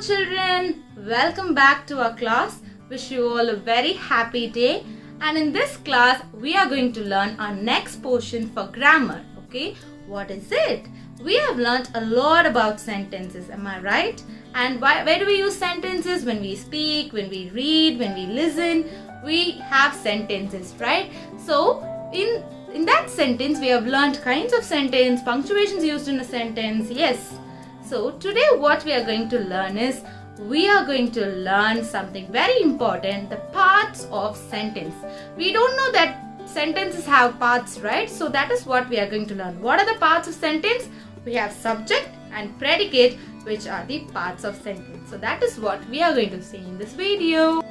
children, welcome back to our class. Wish you all a very happy day. And in this class, we are going to learn our next portion for grammar. Okay, what is it? We have learnt a lot about sentences, am I right? And where do we use sentences? When we speak, when we read, when we listen, we have sentences, right? So, in that sentence, we have learnt kinds of sentence, punctuations used in a sentence, yes. So today what we are going to learn is, we are going to learn something very important, the parts of sentence. We don't know that sentences have parts, right? So that is what we are going to learn. What are the parts of sentence? We have subject and predicate, which are the parts of sentence. So that is what we are going to see in this video.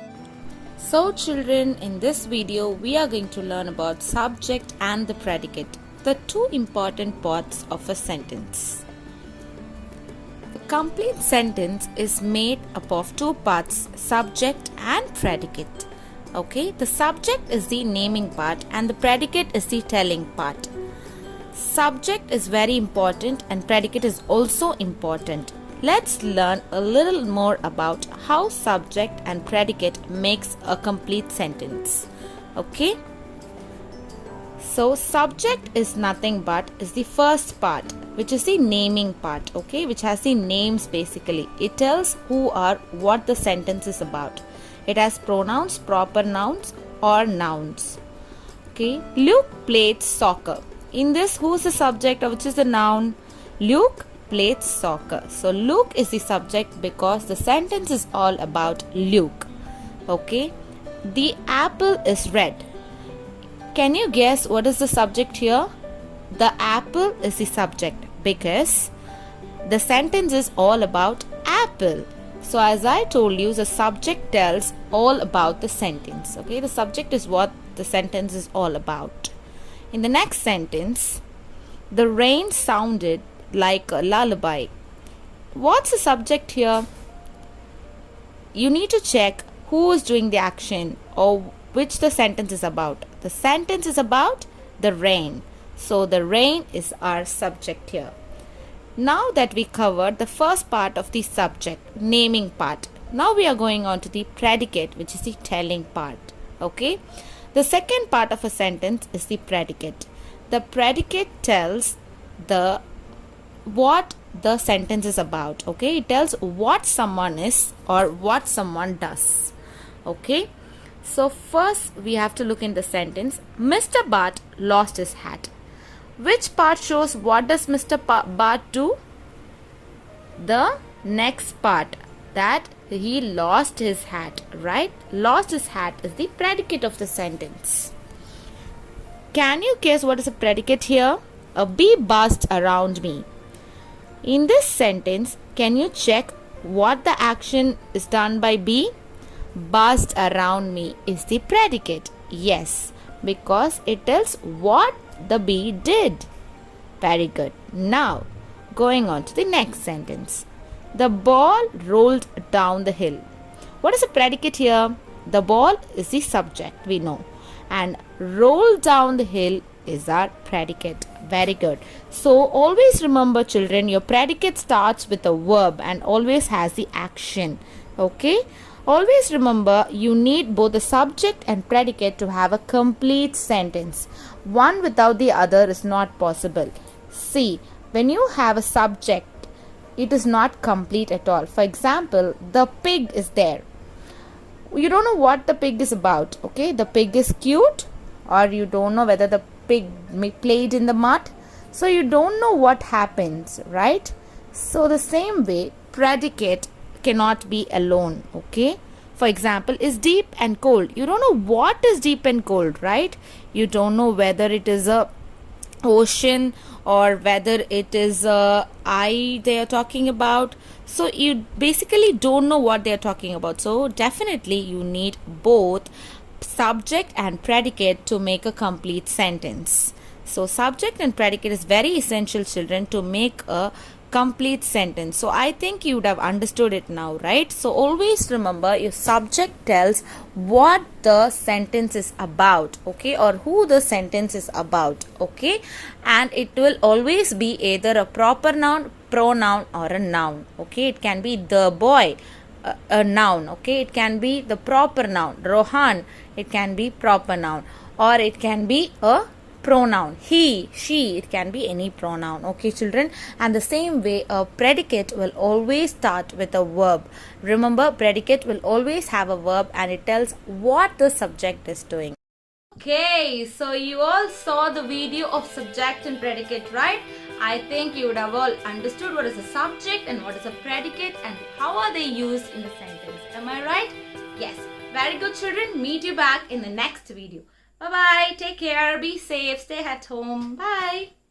So children, in this video we are going to learn about subject and the predicate, the two important parts of a sentence. A complete sentence is made up of two parts, subject and predicate. Okay, the subject is the naming part and the predicate is the telling part. Subject is very important and predicate is also important. Let's learn a little more about how subject and predicate makes a complete sentence. Okay? So subject is nothing but is the first part, which is the naming part, okay, which has the names basically. It tells who or what the sentence is about. It has pronouns, proper nouns or nouns. Okay, Luke played soccer. In this, who is the subject or which is the noun? Luke played soccer. So Luke is the subject because the sentence is all about Luke. Okay, the apple is red. Can you guess what is the subject here? The apple is the subject because the sentence is all about apple. So as I told you, the subject tells all about the sentence. Okay, the subject is what the sentence is all about. In the next sentence, the rain sounded like a lullaby. What's the subject here? You need to check who is doing the action or which the sentence is about. The sentence is about the rain. So the rain is our subject here. Now that we covered the first part of the subject, naming part, now we are going on to the predicate, which is the telling part. Okay. The second part of a sentence is the predicate. The predicate tells what the sentence is about. Okay. It tells what someone is or what someone does. Okay. So first we have to look in the sentence. Mr. Bart lost his hat. Which part shows what does Mr. Bart do? The next part, that he lost his hat, right? Lost his hat is the predicate of the sentence. Can you guess what is the predicate here? A bee buzzed around me. In this sentence, can you check what the action is done by bee? Buzzed around me is the predicate. Yes, because it tells what the bee did. Very good. Now, going on to the next sentence. The ball rolled down the hill. What is the predicate here? The ball is the subject, we know. And roll down the hill is our predicate. Very good. So, always remember children, your predicate starts with a verb and always has the action. Okay? Always remember, you need both the subject and predicate to have a complete sentence. One without the other is not possible. See, when you have a subject, it is not complete at all. For example, the pig is there. You don't know what the pig is about. Okay, the pig is cute, or you don't know whether the pig played in the mud. So you don't know what happens, right? So the same way, predicate cannot be alone. Okay, for example, is deep and cold. You don't know what is deep and cold, right? You don't know whether it is a ocean or whether it is a eye they are talking about. So you basically don't know what they are talking about. So definitely you need both subject and predicate to make a complete sentence. So subject and predicate is very essential, children, to make a complete sentence. So I think you would have understood it now, right? So always remember, your subject tells what the sentence is about, okay, or who the sentence is about, okay, and it will always be either a proper noun, pronoun or a noun. Okay, it can be the boy, a noun. Okay, it can be the proper noun, Rohan, it can be proper noun, or it can be a pronoun, he, she, it can be any pronoun. Okay, children, and the same way a predicate will always start with a verb. Remember, predicate will always have a verb and it tells what the subject is doing. Okay, so you all saw the video of subject and predicate, right? I think you would have all understood what is a subject and what is a predicate and how are they used in the sentence. Am I right? Yes. Very good, children. Meet you back in the next video. Bye-bye. Take care. Be safe. Stay at home. Bye.